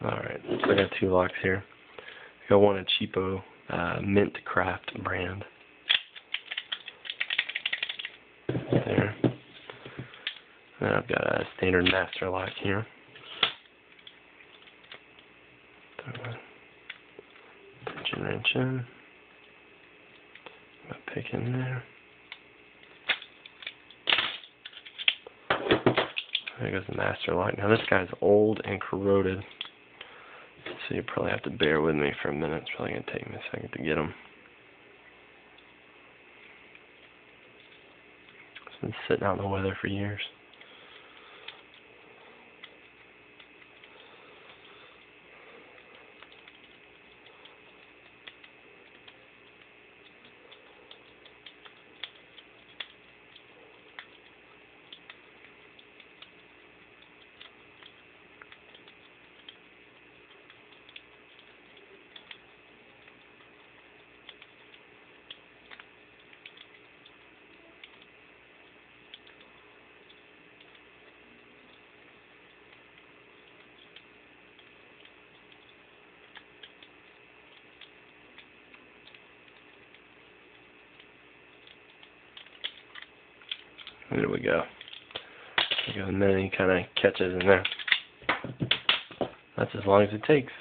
Alright, so I got two locks here. I got one a cheapo Mint Craft brand. There. And I've got a standard master lock here. Wrench in. Pick in there. There goes the master lock. Now this guy's old and corroded, so you probably have to bear with me for a minute. It's probably going to take me a second to get him. It's been sitting out in the weather for years. There we go. And then he kind of catches in there. That's as long as it takes.